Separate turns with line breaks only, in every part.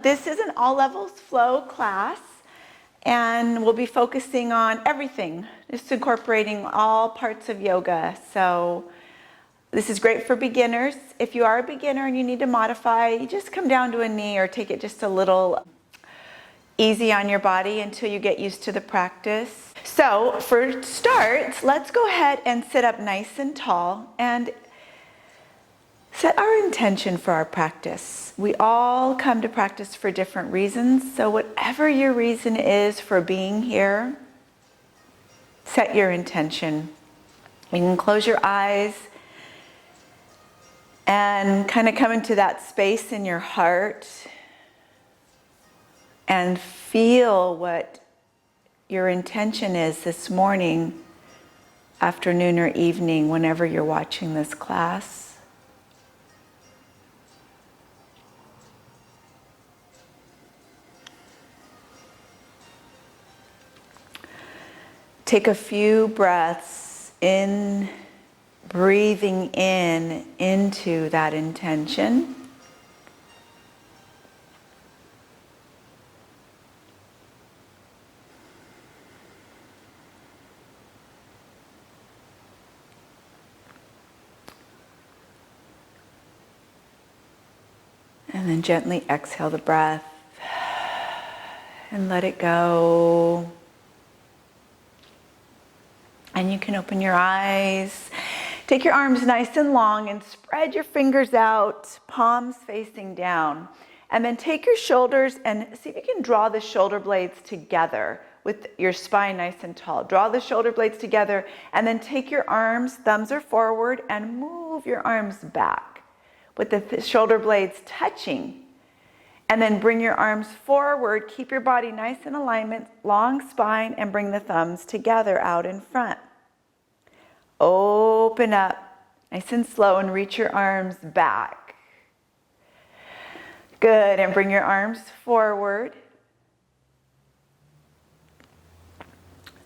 This is an all levels flow class, and we'll be focusing on everything, just incorporating all parts of yoga. So this is great for beginners. If you are a beginner and you need to modify, you just come down to a knee or take it just a little easy on your body until you get used to the practice. So for start, let's go ahead and sit up nice and tall and set our intention for our practice. We all come to practice for different reasons, so whatever your reason is for being here, set your intention. You can close your eyes and kind of come into that space in your heart and feel what your intention is this morning, afternoon, or evening, whenever you're watching this class. Take a few breaths in, breathing in into that intention. And then gently exhale the breath and let it go. And you can open your eyes. Take your arms nice and long and spread your fingers out, palms facing down. And then take your shoulders and see if you can draw the shoulder blades together with your spine nice and tall. Draw the shoulder blades together and then take your arms, thumbs are forward, and move your arms back with the shoulder blades touching. And then bring your arms forward, keep your body nice in alignment, long spine, and bring the thumbs together out in front. Open up, nice and slow, and reach your arms back. Good, and bring your arms forward.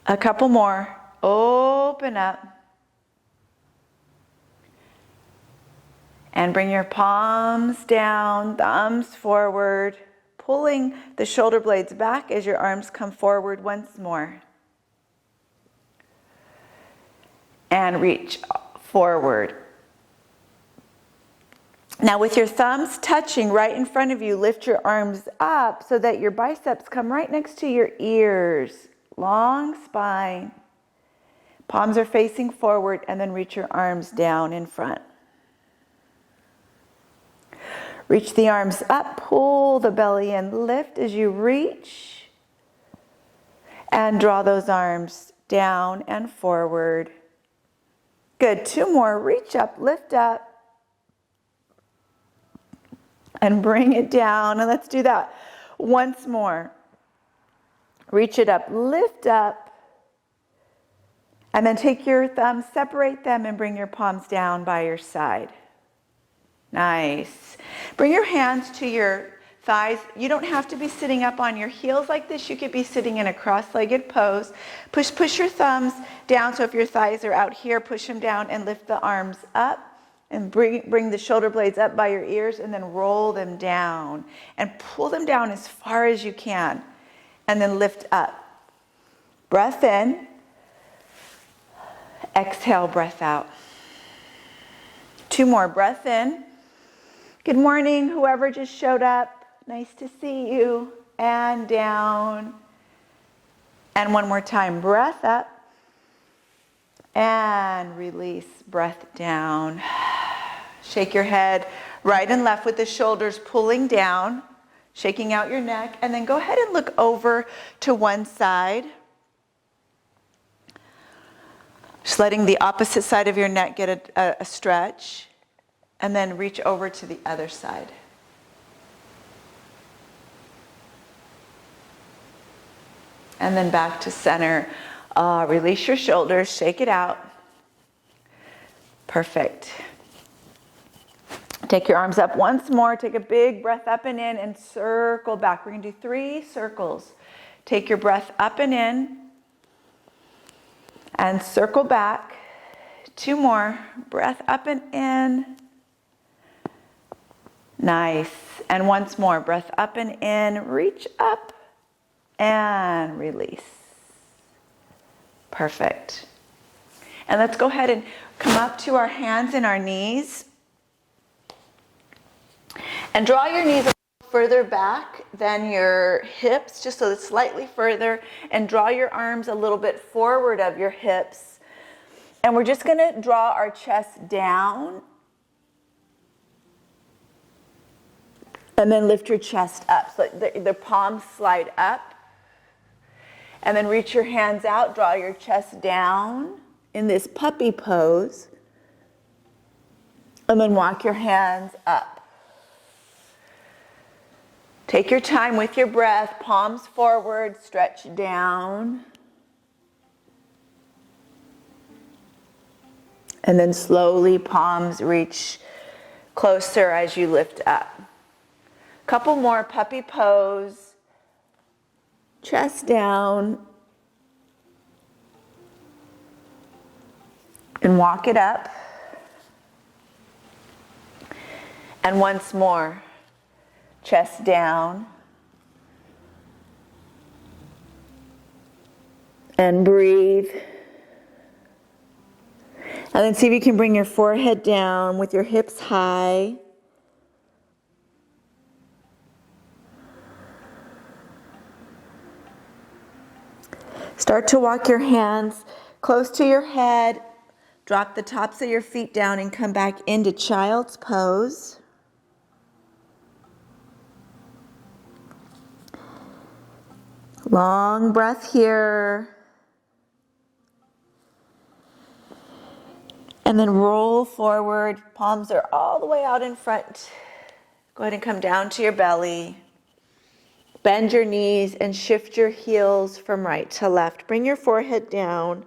A couple more. Open up. And bring your palms down, thumbs forward, pulling the shoulder blades back as your arms come forward once more. And reach forward. Now with your thumbs touching right in front of you, lift your arms up so that your biceps come right next to your ears. Long spine. Palms are facing forward, and then reach your arms down in front. Reach the arms up, pull the belly in, lift as you reach. And draw those arms down and forward. Good, 2 more. Reach up, lift up. And bring it down. And let's do that once more. Reach it up, lift up. And then take your thumbs, separate them, and bring your palms down by your side. Nice. Bring your hands to your thighs. You don't have to be sitting up on your heels like this. You could be sitting in a cross-legged pose. Push your thumbs down. So if your thighs are out here, push them down and lift the arms up. And bring the shoulder blades up by your ears, and then roll them down. And pull them down as far as you can. And then lift up. Breath in. Exhale, breath out. 2 more. Breath in. Good morning, whoever just showed up. Nice to see you. And down. And one more time. Breath up. And release. Breath down. Shake your head right and left with the shoulders pulling down. Shaking out your neck. And then go ahead and look over to one side. Just letting the opposite side of your neck get a stretch. And then reach over to the other side. And then back to center. Release your shoulders, shake it out. Perfect. Take your arms up once more. Take a big breath up and in and circle back. We're going to do 3 circles. Take your breath up and in and circle back. 2 more. Breath up and in. Nice. And once more, breath up and in, reach up and release. Perfect. And let's go ahead and come up to our hands and our knees. And draw your knees a little further back than your hips, just so it's slightly further. And draw your arms a little bit forward of your hips. And we're just going to draw our chest down. And then lift your chest up. So the palms slide up. And then reach your hands out. Draw your chest down in this puppy pose. And then walk your hands up. Take your time with your breath. Palms forward. Stretch down. And then slowly palms reach closer as you lift up. Couple more, puppy pose, chest down, and walk it up. And once more, chest down, and breathe. And then see if you can bring your forehead down with your hips high. Start to walk your hands close to your head. Drop the tops of your feet down and come back into child's pose. Long breath here. And then roll forward. Palms are all the way out in front. Go ahead and come down to your belly. Bend your knees and shift your heels from right to left. Bring your forehead down.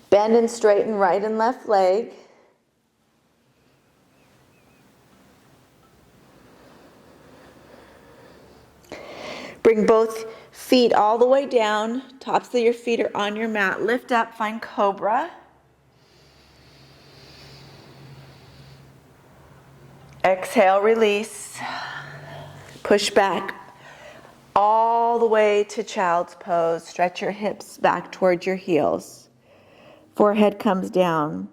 Bend and straighten right and left leg. Bring both feet all the way down. Tops of your feet are on your mat. Lift up, find cobra. Exhale, release. Push back all the way to child's pose. Stretch your hips back towards your heels. Forehead comes down.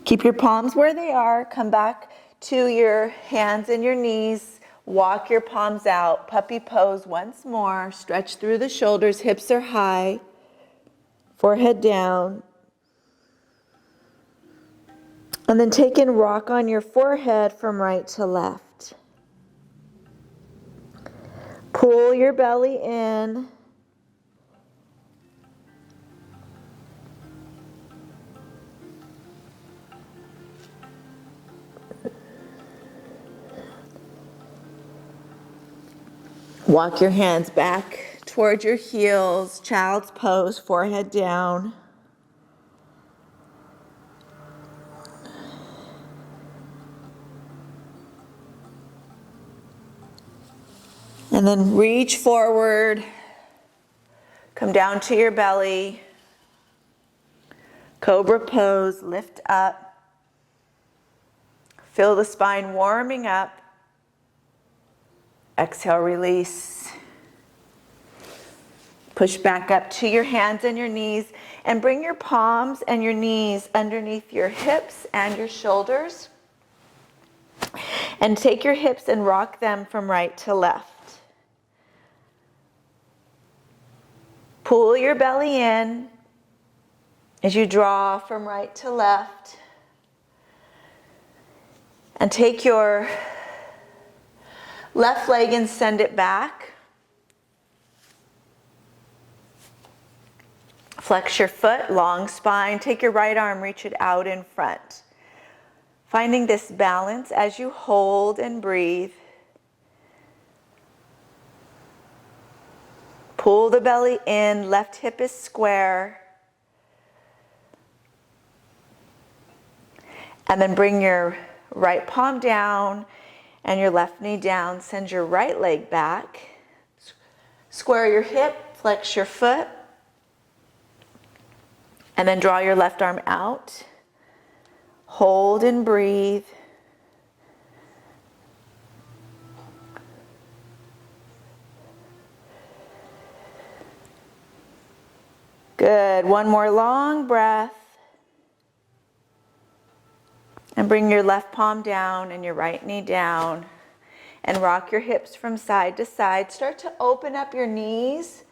Keep your palms where they are. Come back to your hands and your knees. Walk your palms out. Puppy pose once more. Stretch through the shoulders. Hips are high. Forehead down. And then take and rock on your forehead from right to left. Pull your belly in. Walk your hands back towards your heels, child's pose, forehead down. And then reach forward, come down to your belly, cobra pose, lift up, feel the spine warming up. Exhale, release. Push back up to your hands and your knees and bring your palms and your knees underneath your hips and your shoulders. And take your hips and rock them from right to left. Pull your belly in as you draw from right to left. And take your left leg and send it back. Flex your foot, long spine. Take your right arm, reach it out in front. Finding this balance as you hold and breathe. Pull the belly in, left hip is square. And then bring your right palm down and your left knee down. Send your right leg back. Square your hip, flex your foot, and then draw your left arm out. Hold and breathe. Good. One more long breath. And bring your left palm down and your right knee down. And rock your hips from side to side. Start to open up your knees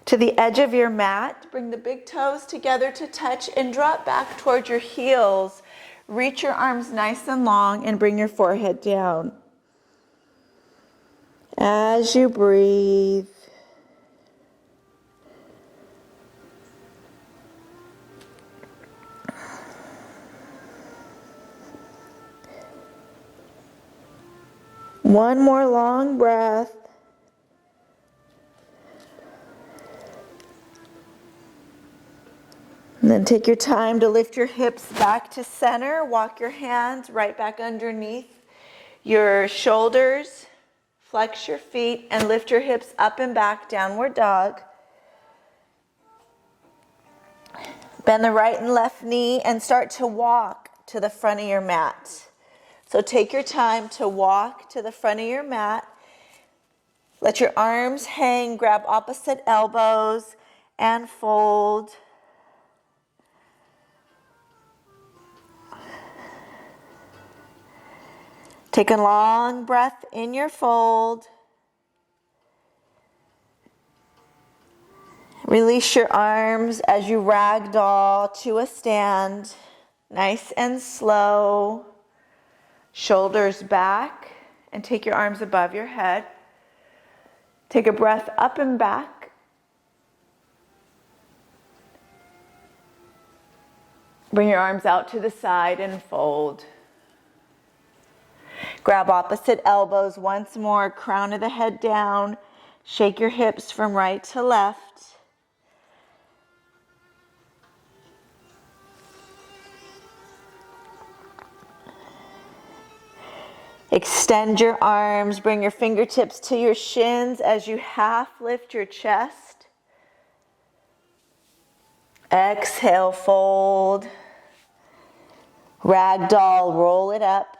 to the edge of your mat. Bring the big toes together to touch and drop back towards your heels. Reach your arms nice and long and bring your forehead down. As you breathe, one more long breath. And then take your time to lift your hips back to center. Walk your hands right back underneath your shoulders. Flex your feet and lift your hips up and back, downward dog. Bend the right and left knee and start to walk to the front of your mat. So take your time to walk to the front of your mat. Let your arms hang, grab opposite elbows and fold. Take a long breath in your fold. Release your arms as you ragdoll to a stand. Nice and slow. Shoulders back and take your arms above your head. Take a breath up and back. Bring your arms out to the side and fold. Grab opposite elbows once more, crown of the head down. Shake your hips from right to left. Extend your arms, bring your fingertips to your shins as you half lift your chest. Exhale, fold. Ragdoll, roll it up.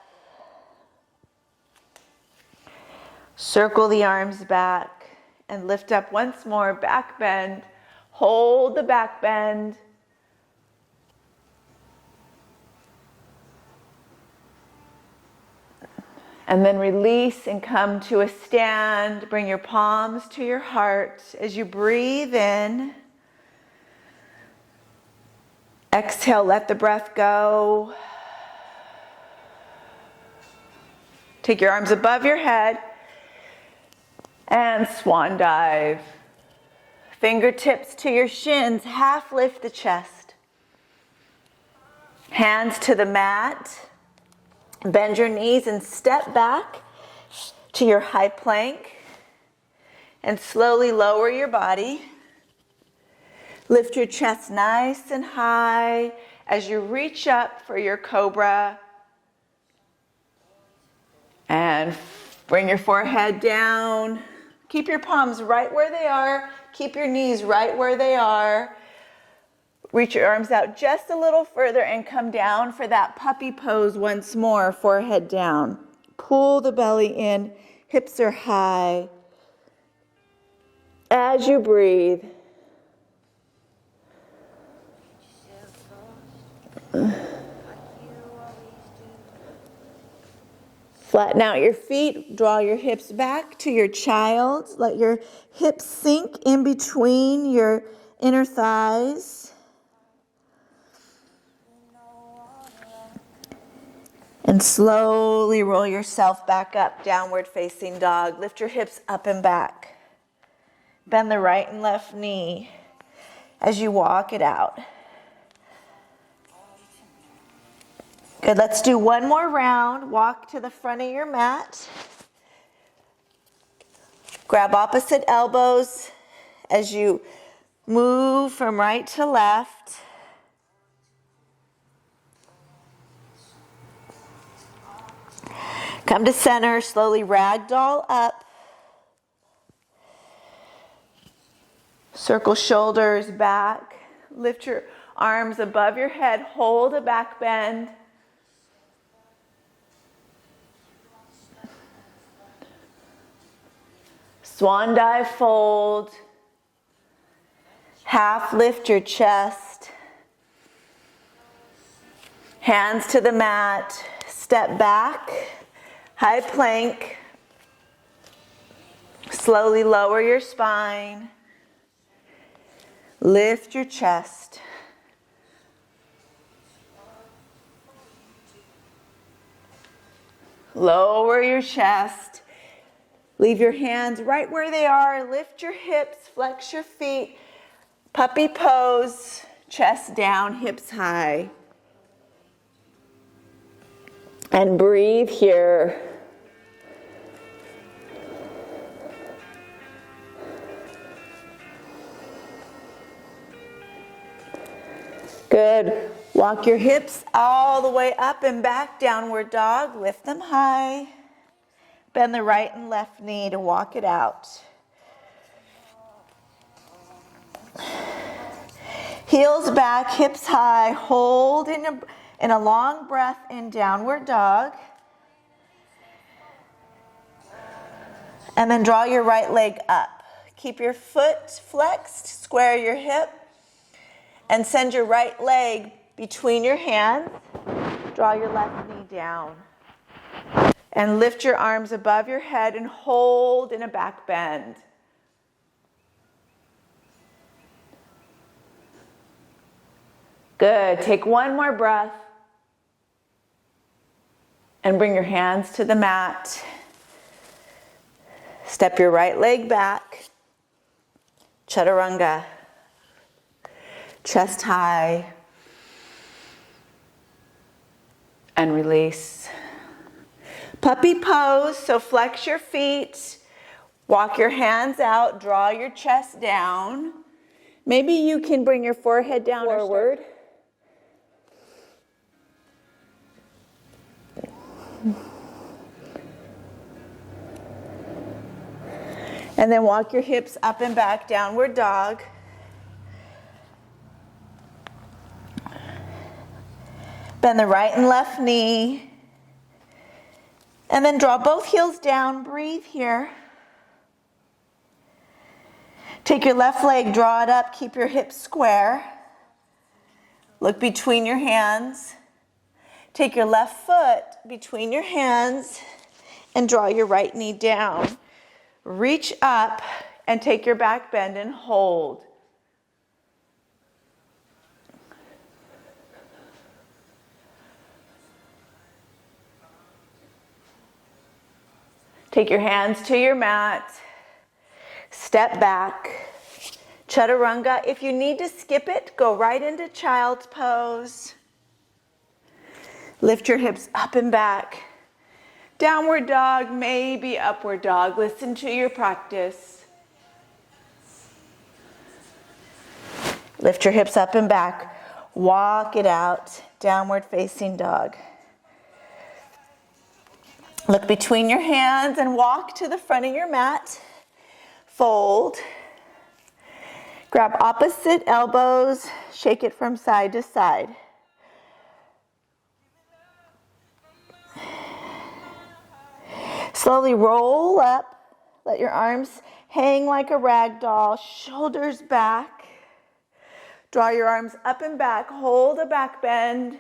Circle the arms back and lift up once more, back bend. Hold the back bend. And then release and come to a stand. Bring your palms to your heart as you breathe in. Exhale, let the breath go. Take your arms above your head and swan dive. Fingertips to your shins, half lift the chest. Hands to the mat. Bend your knees and step back to your high plank and slowly lower your body. Lift your chest nice and high as you reach up for your cobra. And bring your forehead down. Keep your palms right where they are. Keep your knees right where they are. Reach your arms out just a little further and come down for that puppy pose once more, forehead down. Pull the belly in, hips are high. As you breathe, flatten out your feet, draw your hips back to your child. Let your hips sink in between your inner thighs. And slowly roll yourself back up, downward facing dog. Lift your hips up and back. Bend the right and left knee as you walk it out. Good, let's do one more round. Walk to the front of your mat. Grab opposite elbows as you move from right to left. Come to center, slowly ragdoll up. Circle shoulders back. Lift your arms above your head. Hold a back bend. Swan dive fold. Half lift your chest. Hands to the mat. Step back. High plank. Slowly lower your spine. Lift your chest. Lower your chest. Leave your hands right where they are. Lift your hips, flex your feet. Puppy pose, chest down, hips high. And breathe here. Good. Walk your hips all the way up and back, downward dog. Lift them high. Bend the right and left knee to walk it out. Heels back, hips high. Hold in a long breath in downward dog. And then draw your right leg up. Keep your foot flexed, square your hip. And send your right leg between your hands. Draw your left knee down. And lift your arms above your head and hold in a back bend. Good. Take one more breath. And bring your hands to the mat. Step your right leg back. Chaturanga. Chest high. And release. Puppy pose, so flex your feet. Walk your hands out, draw your chest down. Maybe you can bring your forehead down forward. And then walk your hips up and back, downward dog. Bend the right and left knee. And then draw both heels down. Breathe here. Take your left leg, draw it up. Keep your hips square. Look between your hands. Take your left foot between your hands and draw your right knee down. Reach up and take your back bend and hold. Take your hands to your mat. Step back. Chaturanga. If you need to skip it, go right into child's pose. Lift your hips up and back. Downward dog, maybe upward dog. Listen to your practice. Lift your hips up and back. Walk it out. Downward facing dog. Look between your hands and walk to the front of your mat. Fold. Grab opposite elbows. Shake it from side to side. Slowly roll up. Let your arms hang like a rag doll. Shoulders back. Draw your arms up and back. Hold a back bend.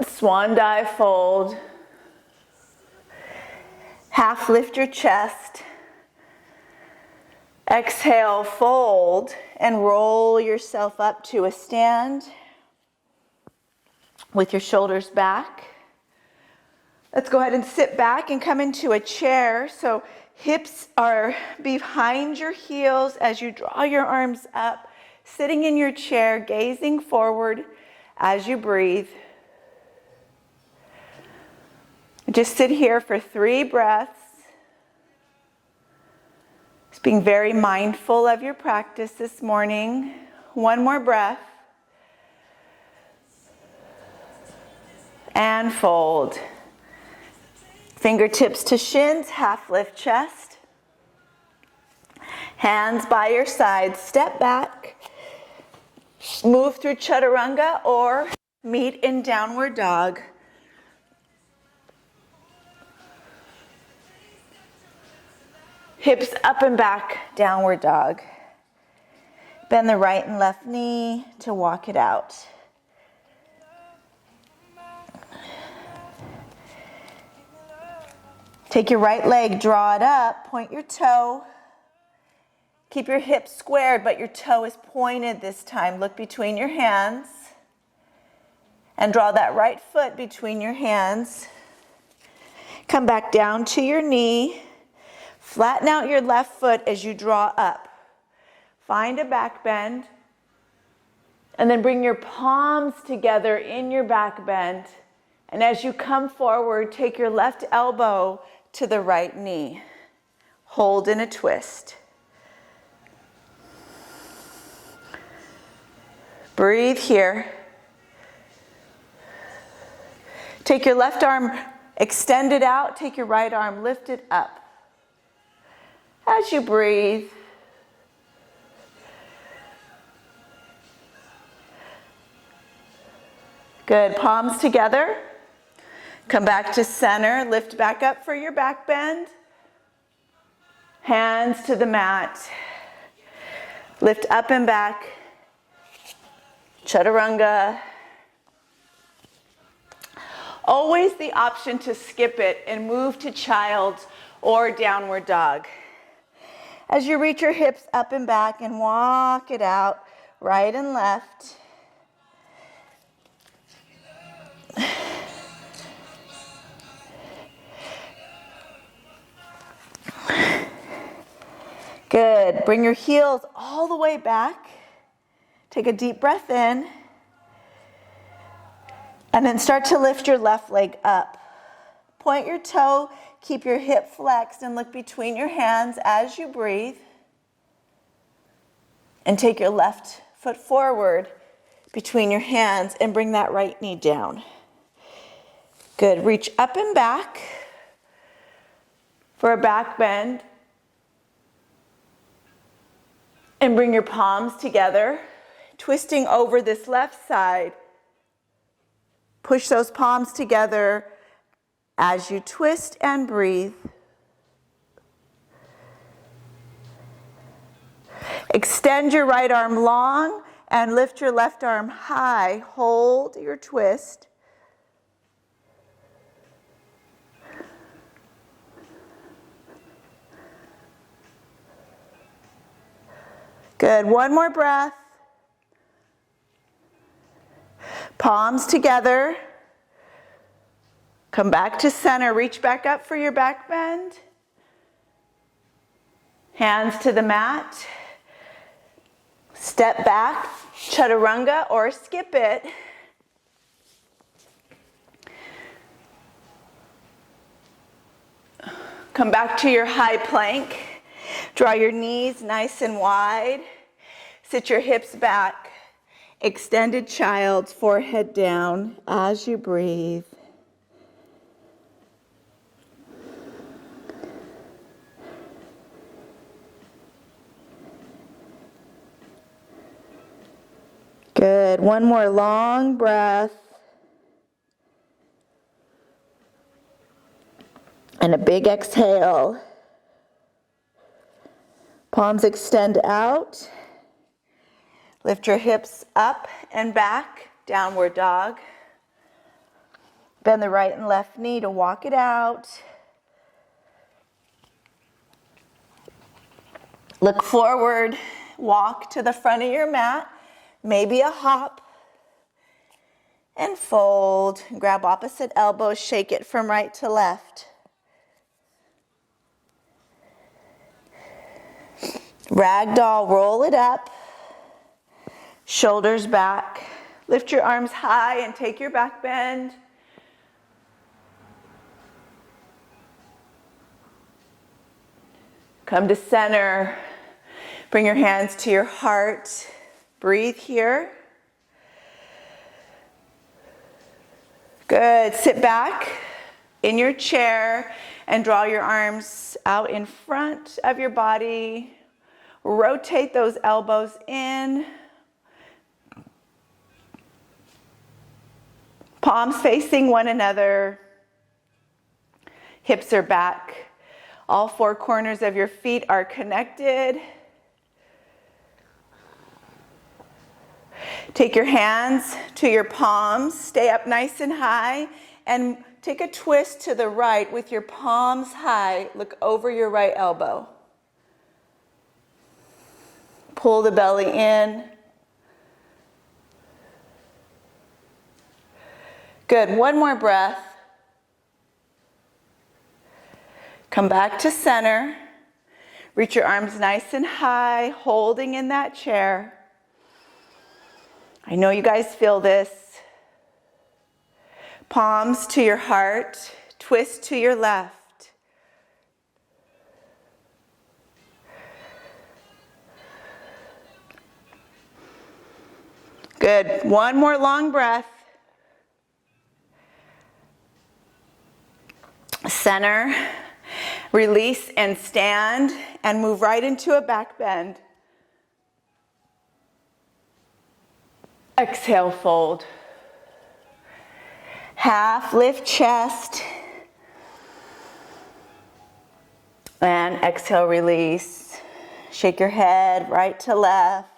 Swan dive fold. Half lift your chest. Exhale, fold, and roll yourself up to a stand with your shoulders back. Let's go ahead and sit back and come into a chair. So hips are behind your heels as you draw your arms up, sitting in your chair, gazing forward as you breathe. Just sit here for 3 breaths. Just being very mindful of your practice this morning. 1 more breath. And fold. Fingertips to shins, half lift chest. Hands by your side, step back. Move through chaturanga or meet in downward dog. Hips up and back, downward dog. Bend the right and left knee to walk it out. Take your right leg, draw it up, point your toe. Keep your hips squared, but your toe is pointed this time. Look between your hands and draw that right foot between your hands. Come back down to your knee. Flatten out your left foot as you draw up. Find a back bend. And then bring your palms together in your back bend. And as you come forward, take your left elbow to the right knee. Hold in a twist. Breathe here. Take your left arm, extend it out. Take your right arm, lift it up. As you breathe, good. Palms together. Come back to center. Lift back up for your back bend. Hands to the mat. Lift up and back. Chaturanga. Always the option to skip it and move to child's or downward dog. As you reach your hips up and back and walk it out, right and left. Good. Bring your heels all the way back. Take a deep breath in. And then start to lift your left leg up. Point your toe, keep your hip flexed, and look between your hands as you breathe. And take your left foot forward between your hands and bring that right knee down. Good. Reach up and back for a back bend. And bring your palms together, twisting over this left side. Push those palms together as you twist and breathe. Extend your right arm long and lift your left arm high. Hold your twist. Good. One more breath. Palms together. Come back to center. Reach back up for your back bend. Hands to the mat. Step back, chaturanga or skip it. Come back to your high plank. Draw your knees nice and wide. Sit your hips back. Extended child's, forehead down as you breathe. Good. One more long breath. And a big exhale. Palms extend out. Lift your hips up and back, downward dog. Bend the right and left knee to walk it out. Look forward, walk to the front of your mat, maybe a hop, and fold. Grab opposite elbow, shake it from right to left. Ragdoll, roll it up. Shoulders back. Lift your arms high and take your back bend. Come to center. Bring your hands to your heart. Breathe here. Good. Sit back. in your chair and draw your arms out in front of your body. Rotate those elbows in. Palms facing one another. Hips are back. All four corners of your feet are connected. Take your hands to your palms. Stay up nice and high. And take a twist to the right with your palms high. Look over your right elbow. Pull the belly in. Good. One more breath. Come back to center. Reach your arms nice and high, holding in that chair. I know you guys feel this. Palms to your heart, twist to your left. Good. One more long breath. Center, release and stand, and move right into a back bend. Exhale, fold. Half lift chest. And exhale, release. Shake your head right to left.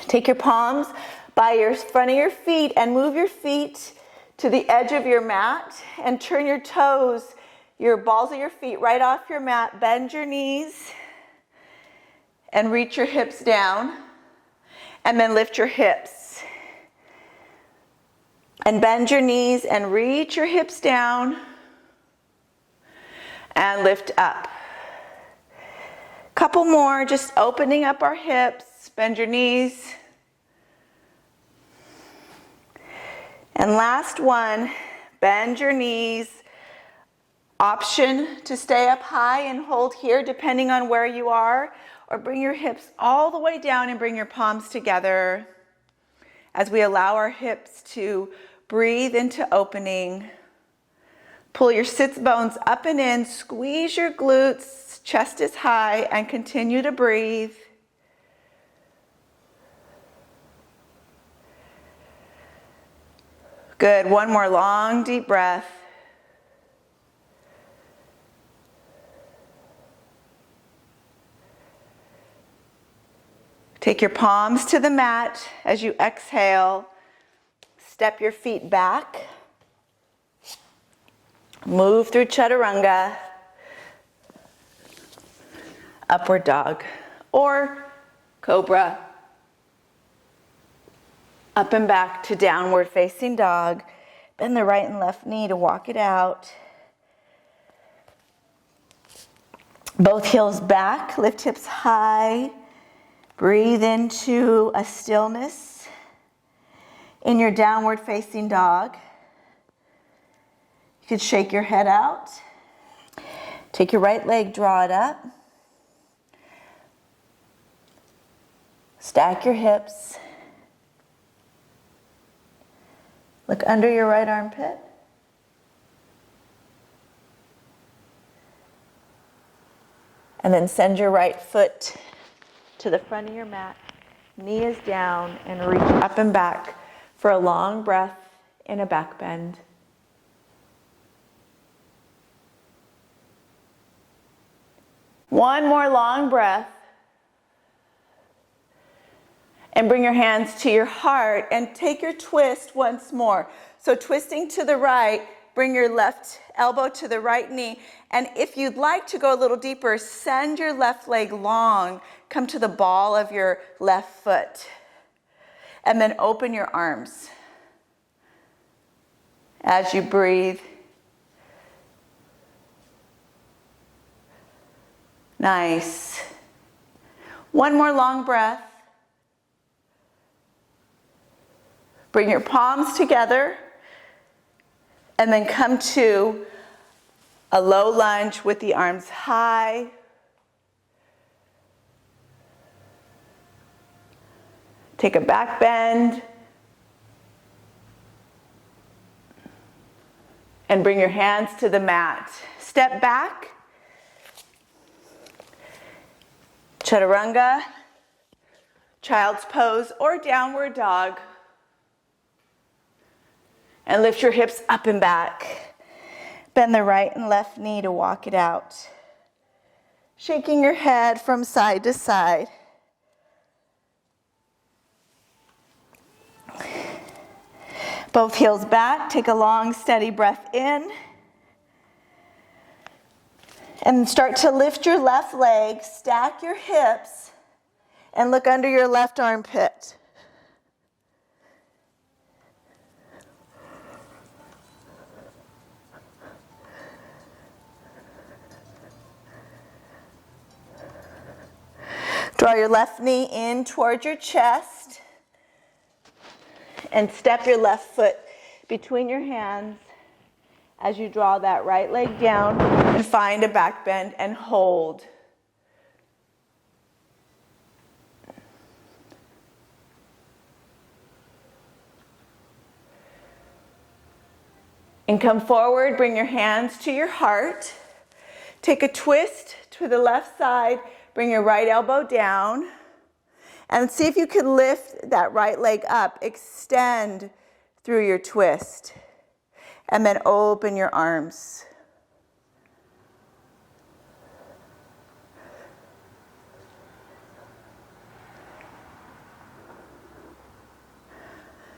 Take your palms by your front of your feet and move your feet to the edge of your mat and turn your toes, your balls of your feet right off your mat. Bend your knees and reach your hips down, and then lift your hips. And bend your knees and reach your hips down and lift up. Couple more, just opening up our hips. Bend your knees. And last one, bend your knees. Option to stay up high and hold here depending on where you are, or bring your hips all the way down and bring your palms together as we allow our hips to breathe into opening. Pull your sits bones up and in, squeeze your glutes, chest is high, and continue to breathe. Good. One more long, deep breath. Take your palms to the mat as you exhale. Step your feet back. Move through chaturanga. Upward dog or cobra. Up and back to downward facing dog. Bend the right and left knee to walk it out. Both heels back, lift hips high. Breathe into a stillness in your downward facing dog. You could shake your head out. Take your right leg, draw it up. Stack your hips. Look under your right armpit. And then send your right foot to the front of your mat. Knee is down and reach up and back for a long breath in a back bend. One more long breath. And bring your hands to your heart and take your twist once more. So twisting to the right, bring your left elbow to the right knee. And if you'd like to go a little deeper, send your left leg long. Come to the ball of your left foot. And then open your arms as you breathe. Nice. One more long breath. Bring your palms together and then come to a low lunge with the arms high. Take a back bend. And bring your hands to the mat. Step back. Chaturanga, child's pose, or downward dog. And lift your hips up and back. Bend the right and left knee to walk it out. Shaking your head from side to side. Both heels back. Take a long, steady breath in. And start to lift your left leg, stack your hips, and look under your left armpit. Draw your left knee in towards your chest and step your left foot between your hands as you draw that right leg down and find a back bend and hold. And come forward, bring your hands to your heart. Take a twist to the left side, bring your right elbow down, and see if you can lift that right leg up, extend through your twist, and then open your arms.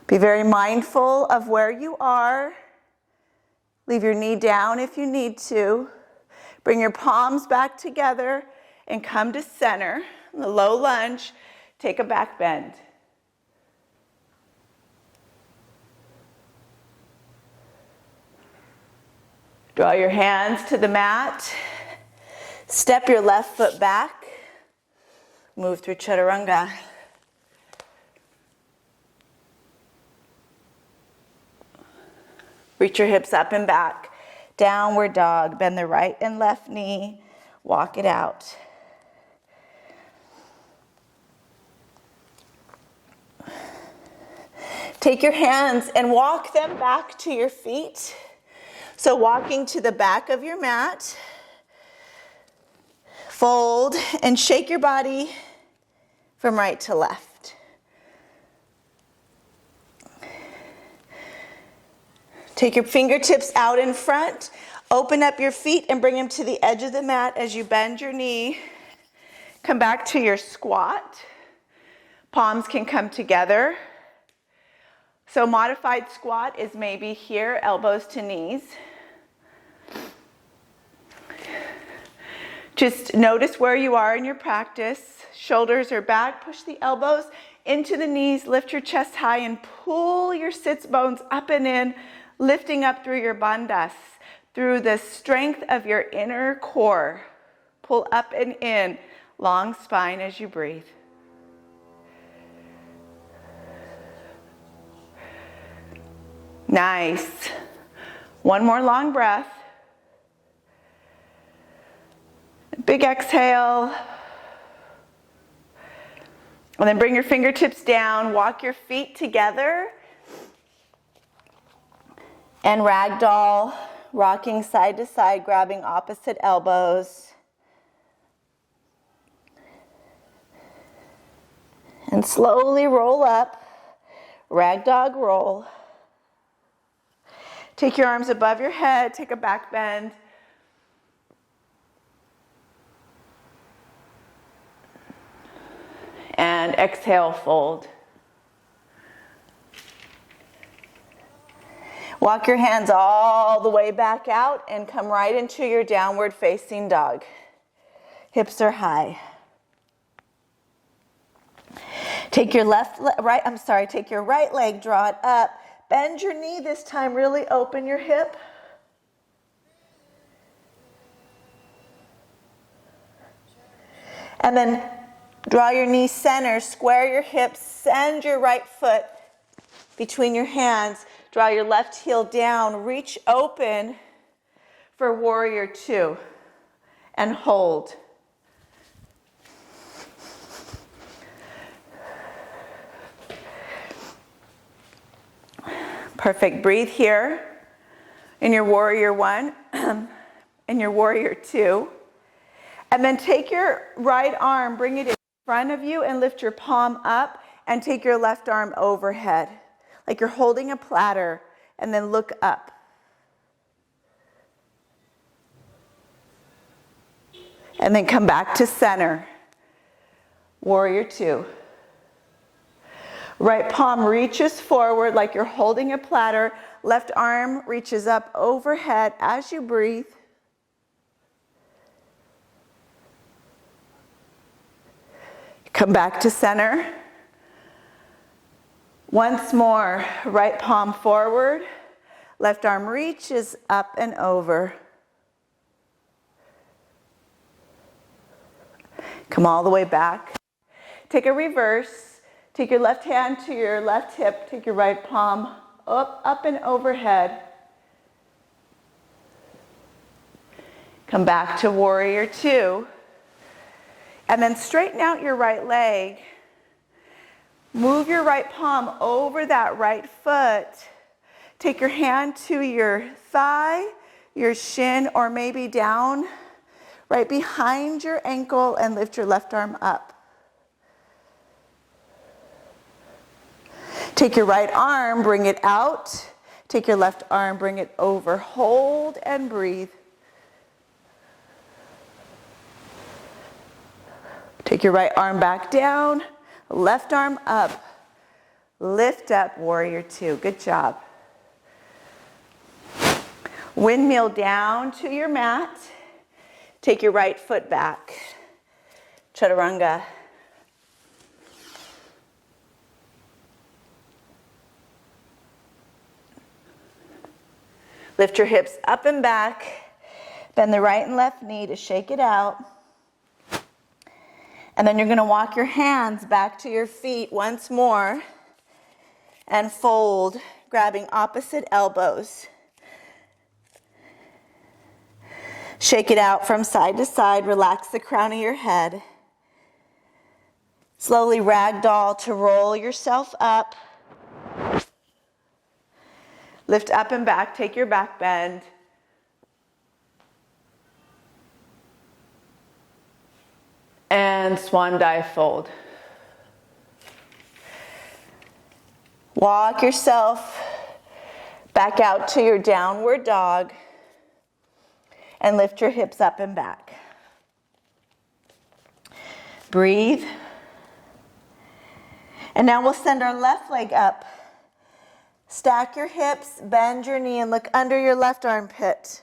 Be very mindful of where you are. Leave your knee down if you need to. Bring your palms back together and come to center. In the low lunge, take a back bend. Draw your hands to the mat. Step your left foot back. Move through Chaturanga. Reach your hips up and back. Downward dog. Bend the right and left knee. Walk it out. Take your hands and walk them back to your feet. So walking to the back of your mat. Fold and shake your body from right to left. Take your fingertips out in front. Open up your feet and bring them to the edge of the mat as you bend your knee. Come back to your squat. Palms can come together. So modified squat is maybe here, elbows to knees. Just notice where you are in your practice. Shoulders are back. Push the elbows into the knees. Lift your chest high and pull your sits bones up and in, lifting up through your bandhas, through the strength of your inner core. Pull up and in. Long spine as you breathe. Nice. One more long breath. Big exhale. And then bring your fingertips down. Walk your feet together. And ragdoll, rocking side to side, grabbing opposite elbows. And slowly roll up. Ragdog roll. Take your arms above your head, take a back bend. And exhale, fold. Walk your hands all the way back out and come right into your downward facing dog. Hips are high. Take your take your right leg, draw it up. Bend your knee this time, really open your hip. And then draw your knee center, square your hips, send your right foot between your hands. Draw your left heel down, reach open for warrior two and hold. Perfect. Breathe here in your warrior one, in your warrior two. And then take your right arm, bring it in front of you and lift your palm up and take your left arm overhead. Like you're holding a platter, and then look up. And then come back to center. Warrior two. Right palm reaches forward like you're holding a platter. Left arm reaches up overhead as you breathe. Come back to center. Once more, right palm forward. Left arm reaches up and over. Come all the way back. Take a reverse. Take your left hand to your left hip. Take your right palm up and overhead. Come back to warrior two. And then straighten out your right leg. Move your right palm over that right foot. Take your hand to your thigh, your shin, or maybe down right behind your ankle, and lift your left arm up. Take your right arm, bring it out. Take your left arm, bring it over. Hold and breathe. Take your right arm back down, left arm up. Lift up, warrior two. Good job. Windmill down to your mat. Take your right foot back. Chaturanga. Lift your hips up and back. Bend the right and left knee to shake it out. And then you're going to walk your hands back to your feet once more and fold, grabbing opposite elbows. Shake it out from side to side. Relax the crown of your head. Slowly ragdoll to roll yourself up. Lift up and back. Take your back bend. And swan dive fold. Walk yourself back out to your downward dog and lift your hips up and back. Breathe. And now we'll send our left leg up. Stack your hips, bend your knee, and look under your left armpit.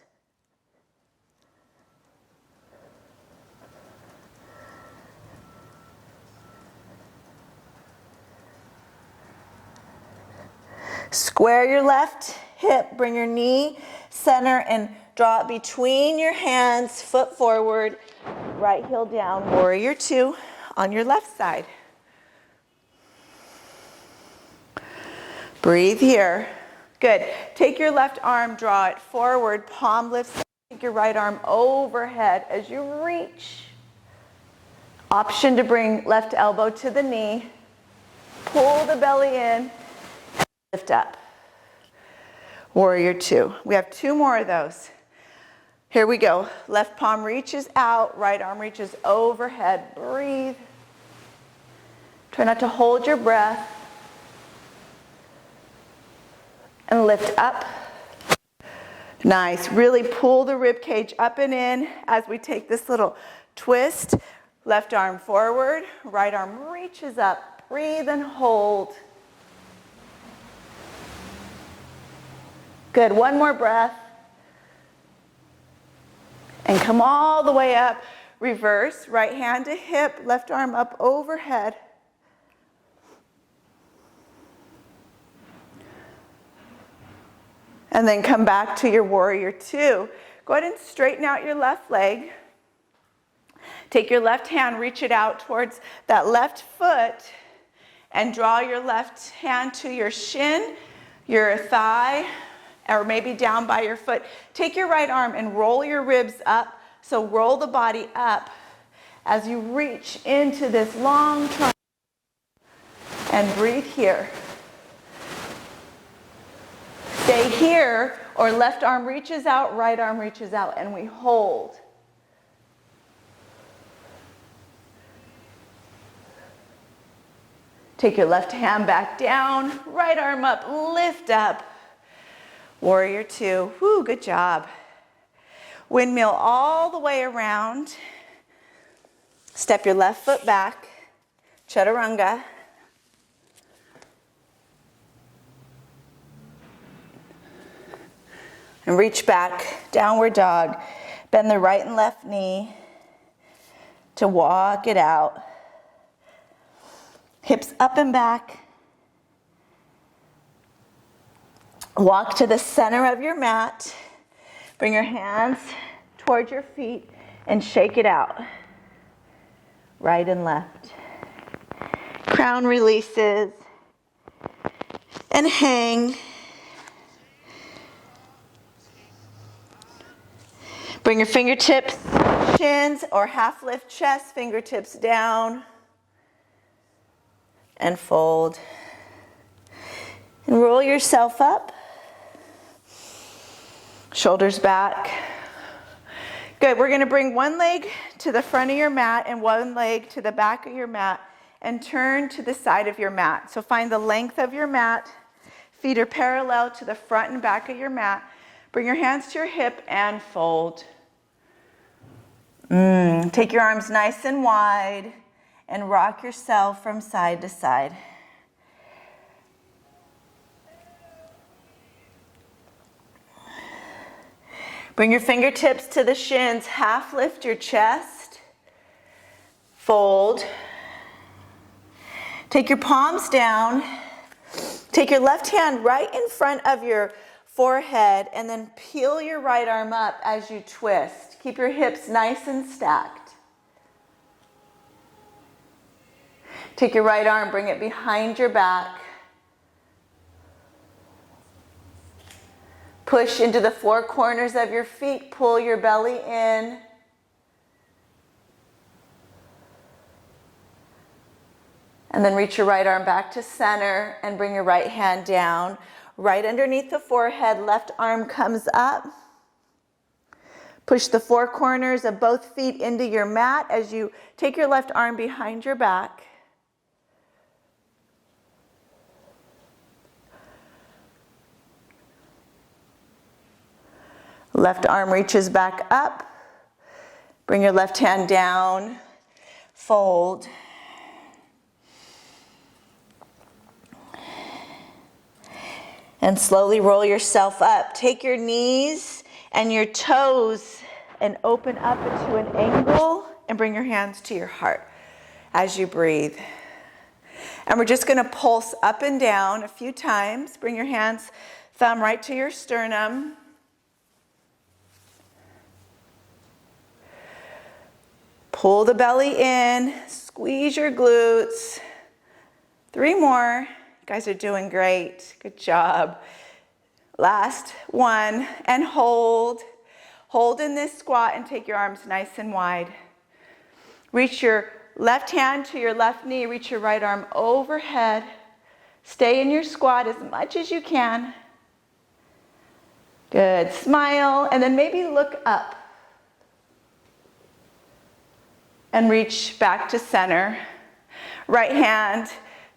Square your left hip, bring your knee center and draw it between your hands, foot forward, right heel down, warrior two on your left side. Breathe here. Good. Take your left arm, draw it forward, palm lifts, take your right arm overhead as you reach. Option to bring left elbow to the knee, pull the belly in, lift up. Warrior two. We have two more of those. Here we go. Left palm reaches out, right arm reaches overhead. Breathe. Try not to hold your breath. And lift up. Nice. Really pull the rib cage up and in as we take this little twist. Left arm forward, right arm reaches up. Breathe and hold. Good. One more breath. And come all the way up. Reverse. Right hand to hip. Left arm up overhead. And then come back to your warrior two. Go ahead and straighten out your left leg. Take your left hand, reach it out towards that left foot, and draw your left hand to your shin, your thigh, or maybe down by your foot. Take your right arm and roll your ribs up. So roll the body up as you reach into this long triangle. And breathe here. Stay here, or left arm reaches out, right arm reaches out, and we hold. Take your left hand back down, right arm up, lift up. Warrior two. Woo, good job. Windmill all the way around. Step your left foot back. Chaturanga. And reach back, downward dog. Bend the right and left knee to walk it out. Hips up and back. Walk to the center of your mat. Bring your hands towards your feet and shake it out. Right and left. Crown releases. And hang. Bring your fingertips, shins, or half lift chest, fingertips down. And fold. And roll yourself up. Shoulders back. Good, we're gonna bring one leg to the front of your mat and one leg to the back of your mat and turn to the side of your mat. So find the length of your mat. Feet are parallel to the front and back of your mat. Bring your hands to your hip and fold. Take your arms nice and wide and rock yourself from side to side. Bring your fingertips to the shins. Half lift your chest. Fold. Take your palms down. Take your left hand right in front of your forehead and then peel your right arm up as you twist. Keep your hips nice and stacked. Take your right arm, bring it behind your back. Push into the four corners of your feet, pull your belly in. And then reach your right arm back to center and bring your right hand down. Right underneath the forehead, left arm comes up. Push the four corners of both feet into your mat as you take your left arm behind your back. Left arm reaches back up. Bring your left hand down. Fold. And slowly roll yourself up. Take your knees and your toes and open up into an angle and bring your hands to your heart as you breathe. And we're just going to pulse up and down a few times. Bring your hands, thumb right to your sternum. Pull the belly in, squeeze your glutes. 3 more. You guys are doing great. Good job. Last one, and hold. Hold in this squat and take your arms nice and wide. Reach your left hand to your left knee, reach your right arm overhead. Stay in your squat as much as you can. Good, smile, and then maybe look up. And reach back to center. Right hand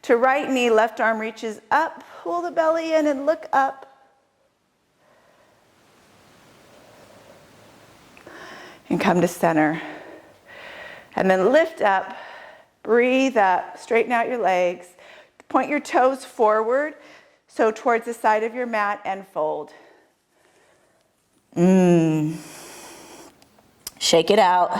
to right knee, left arm reaches up, pull the belly in and look up. And come to center. And then lift up, breathe up, straighten out your legs. Point your toes forward, so towards the side of your mat, and fold. Shake it out.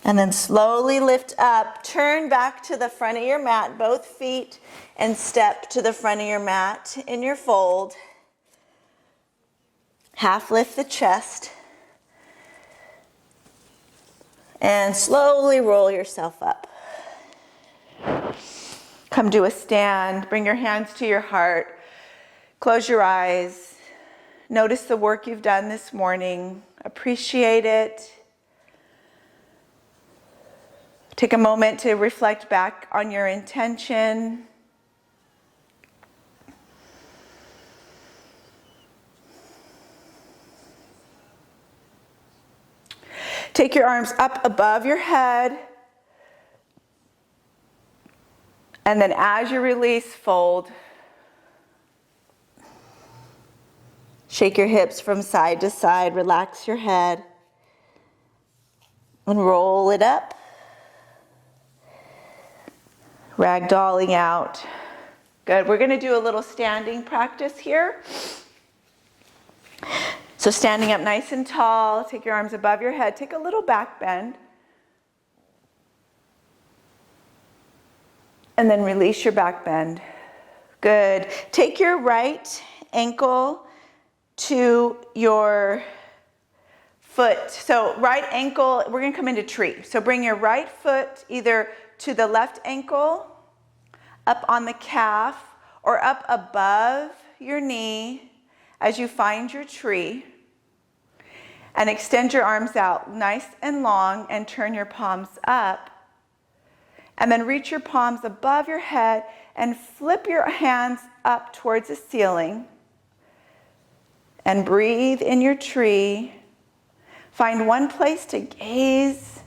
And then slowly lift up, turn back to the front of your mat, both feet, and step to the front of your mat in your fold. Half lift the chest. And slowly roll yourself up. Come to a stand, bring your hands to your heart. Close your eyes. Notice the work you've done this morning. Appreciate it. Take a moment to reflect back on your intention. Take your arms up above your head. And then as you release, fold. Shake your hips from side to side. Relax your head. And roll it up. Ragdolling out. Good. We're going to do a little standing practice here. So standing up nice and tall. Take your arms above your head. Take a little back bend. And then release your back bend. Good. Take your right ankle to your foot. So right ankle, we're going to come into tree. So bring your right foot either to the left ankle, up on the calf, or up above your knee as you find your tree. And extend your arms out nice and long and turn your palms up. And then reach your palms above your head and flip your hands up towards the ceiling. And breathe in your tree. Find one place to gaze.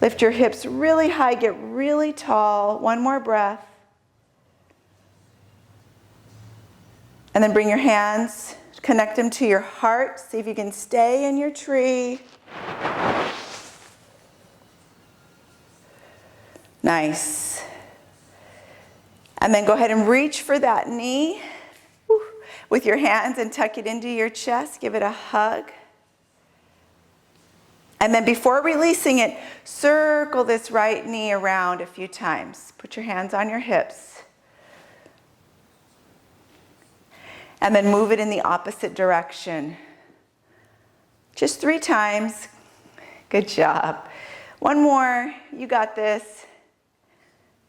Lift your hips really high, get really tall. One more breath. And then bring your hands, connect them to your heart. See if you can stay in your tree. Nice. And then go ahead and reach for that knee with your hands and tuck it into your chest. Give it a hug. And then before releasing it, circle this right knee around a few times. Put your hands on your hips. And then move it in the opposite direction. Just 3 times. Good job. One more. You got this.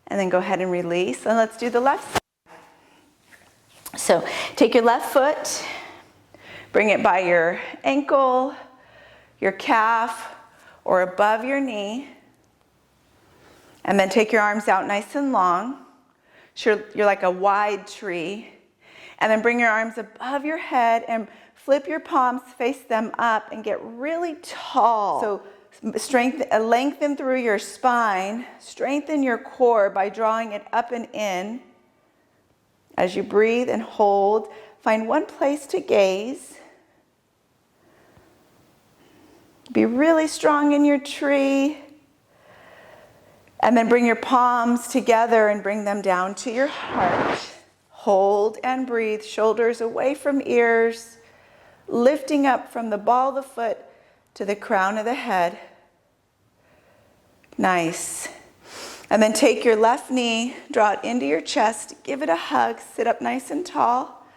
And then go ahead and release. And let's do the left side. So take your left foot. Bring it by your ankle, your calf, or above your knee. And then take your arms out nice and long. So you're like a wide tree. And then bring your arms above your head and flip your palms, face them up, and get really tall. So lengthen through your spine. Strengthen your core by drawing it up and in. As you breathe and hold, find one place to gaze. Be really strong in your tree. And then bring your palms together and bring them down to your heart. Hold and breathe, shoulders away from ears, lifting up from the ball of the foot to the crown of the head. Nice. And then take your left knee, draw it into your chest, give it a hug, sit up nice and tall.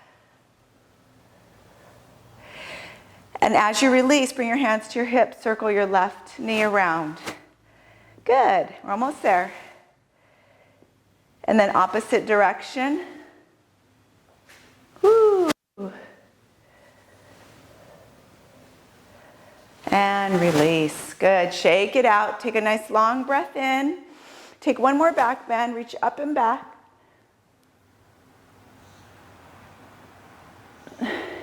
And as you release, bring your hands to your hips, circle your left knee around. Good, we're almost there. And then opposite direction. Woo. And release. Good. Shake it out. Take a nice long breath in. Take one more back bend. Reach up and back.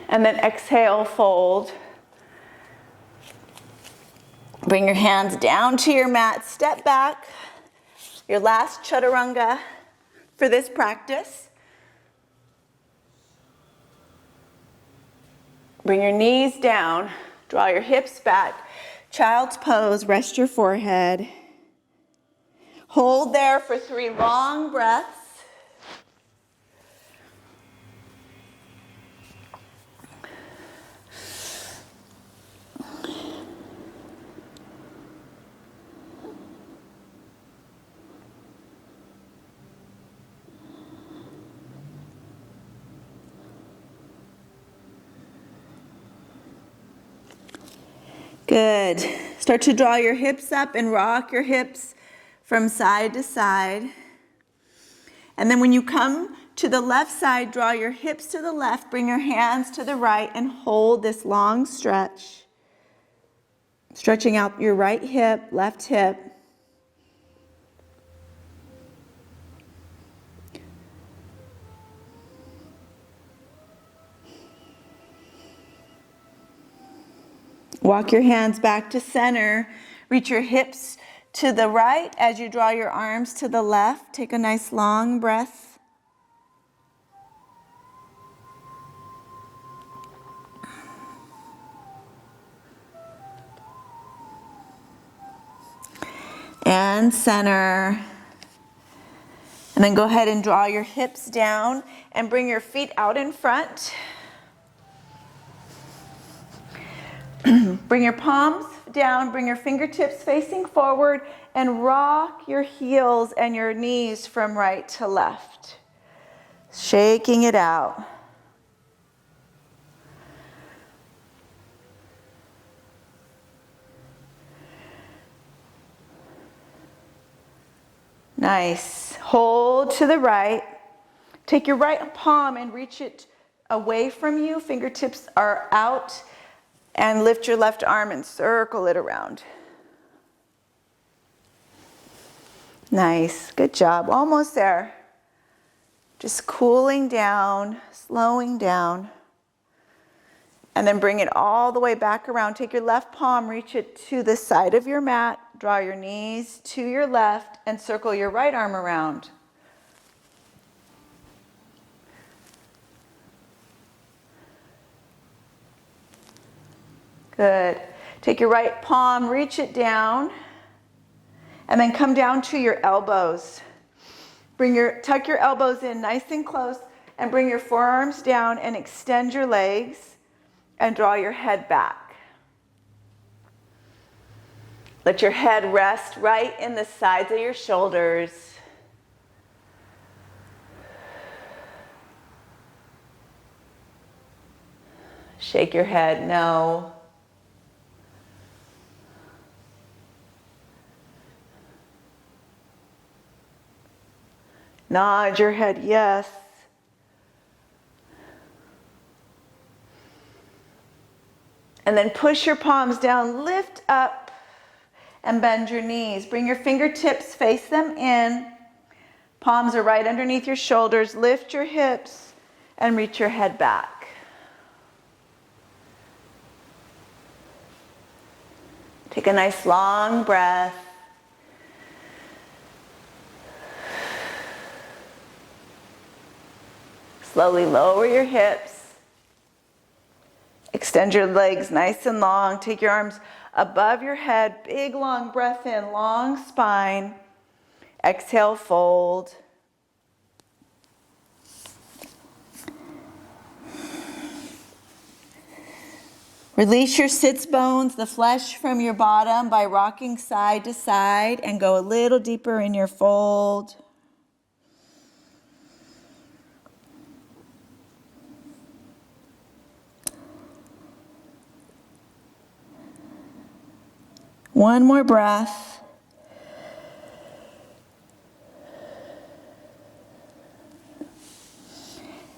And then exhale, fold. Bring your hands down to your mat. Step back. Your last chaturanga for this practice. Bring your knees down. Draw your hips back. Child's pose. Rest your forehead. Hold there for 3 long breaths. Good. Start to draw your hips up and rock your hips from side to side. And then when you come to the left side, draw your hips to the left, bring your hands to the right, and hold this long stretch. Stretching out your right hip, left hip. Walk your hands back to center. Reach your hips to the right as you draw your arms to the left. Take a nice long breath. And center. And then go ahead and draw your hips down and bring your feet out in front. Bring your palms down, bring your fingertips facing forward, and rock your heels and your knees from right to left. Shaking it out. Nice. Hold to the right. Take your right palm and reach it away from you. Fingertips are out. And lift your left arm and circle it around. Nice. Good job. Almost there. Just cooling down, slowing down. And then bring it all the way back around. Take your left palm, reach it to the side of your mat. Draw your knees to your left and circle your right arm around. Good. Take your right palm, reach it down, and then come down to your elbows. Tuck your elbows in nice and close, and bring your forearms down and extend your legs, and draw your head back. Let your head rest right in the sides of your shoulders. Shake your head, no. Nod your head, yes. And then push your palms down, lift up, and bend your knees. Bring your fingertips, face them in. Palms are right underneath your shoulders. Lift your hips and reach your head back. Take a nice long breath. Slowly lower your hips. Extend your legs nice and long. Take your arms above your head. Big long breath in, long spine. Exhale, fold. Release your sits bones, the flesh from your bottom, by rocking side to side, and go a little deeper in your fold. One more breath.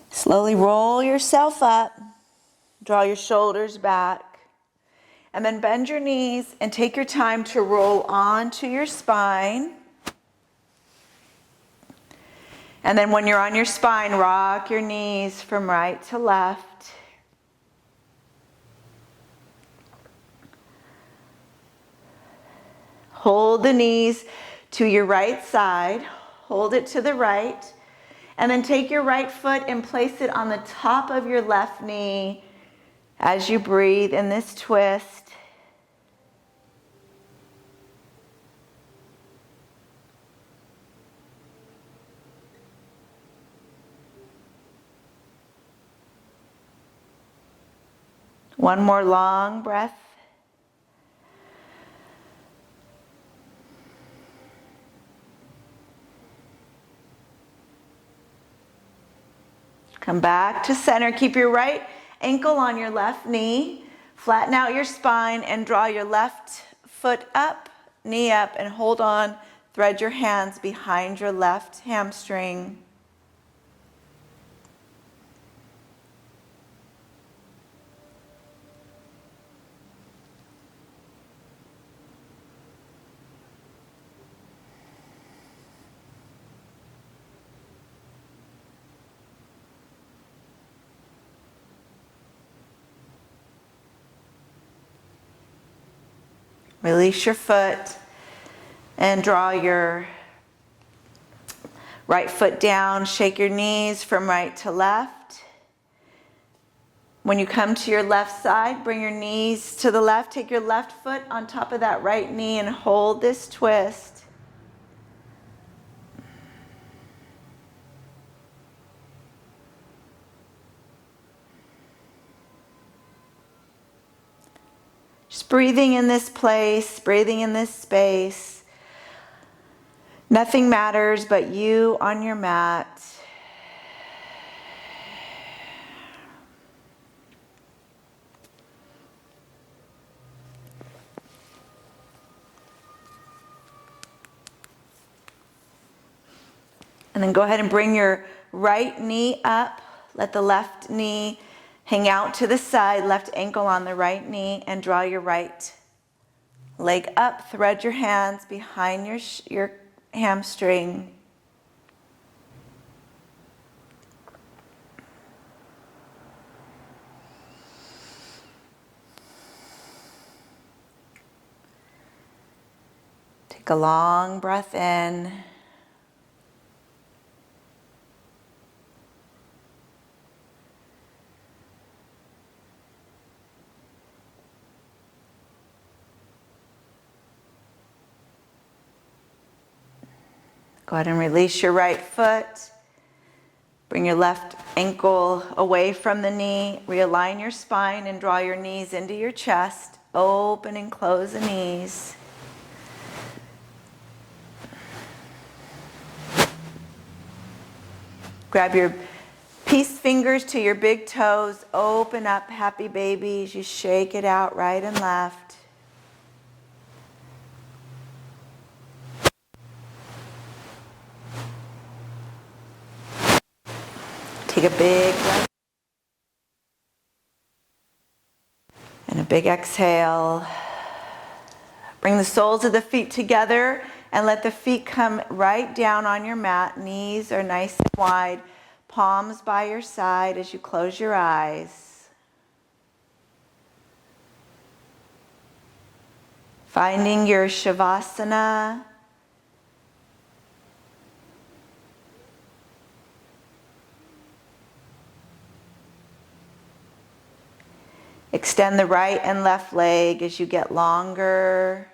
Slowly roll yourself up. Draw your shoulders back. And then bend your knees and take your time to roll onto your spine. And then when you're on your spine, rock your knees from right to left. Hold the knees to your right side. Hold it to the right. And then take your right foot and place it on the top of your left knee as you breathe in this twist. One more long breath. Come back to center. Keep your right ankle on your left knee. Flatten out your spine and draw your left foot up, knee up, and hold on. Thread your hands behind your left hamstring. Release your foot and draw your right foot down. Shake your knees from right to left. When you come to your left side, bring your knees to the left. Take your left foot on top of that right knee and hold this twist. Just breathing in this place, breathing in this space. Nothing matters but you on your mat. And then go ahead and bring your right knee up. Let the left knee hang out to the side, left ankle on the right knee, and draw your right leg up. Thread your hands behind your hamstring. Take a long breath in. Go ahead and release your right foot. Bring your left ankle away from the knee. Realign your spine and draw your knees into your chest. Open and close the knees. Grab your peace fingers to your big toes. Open up, happy babies. You shake it out right and left. Take a big breath. And a big exhale. Bring the soles of the feet together and let the feet come right down on your mat. Knees are nice and wide. Palms by your side as you close your eyes. Finding your Shavasana. Extend the right and left leg as you get longer.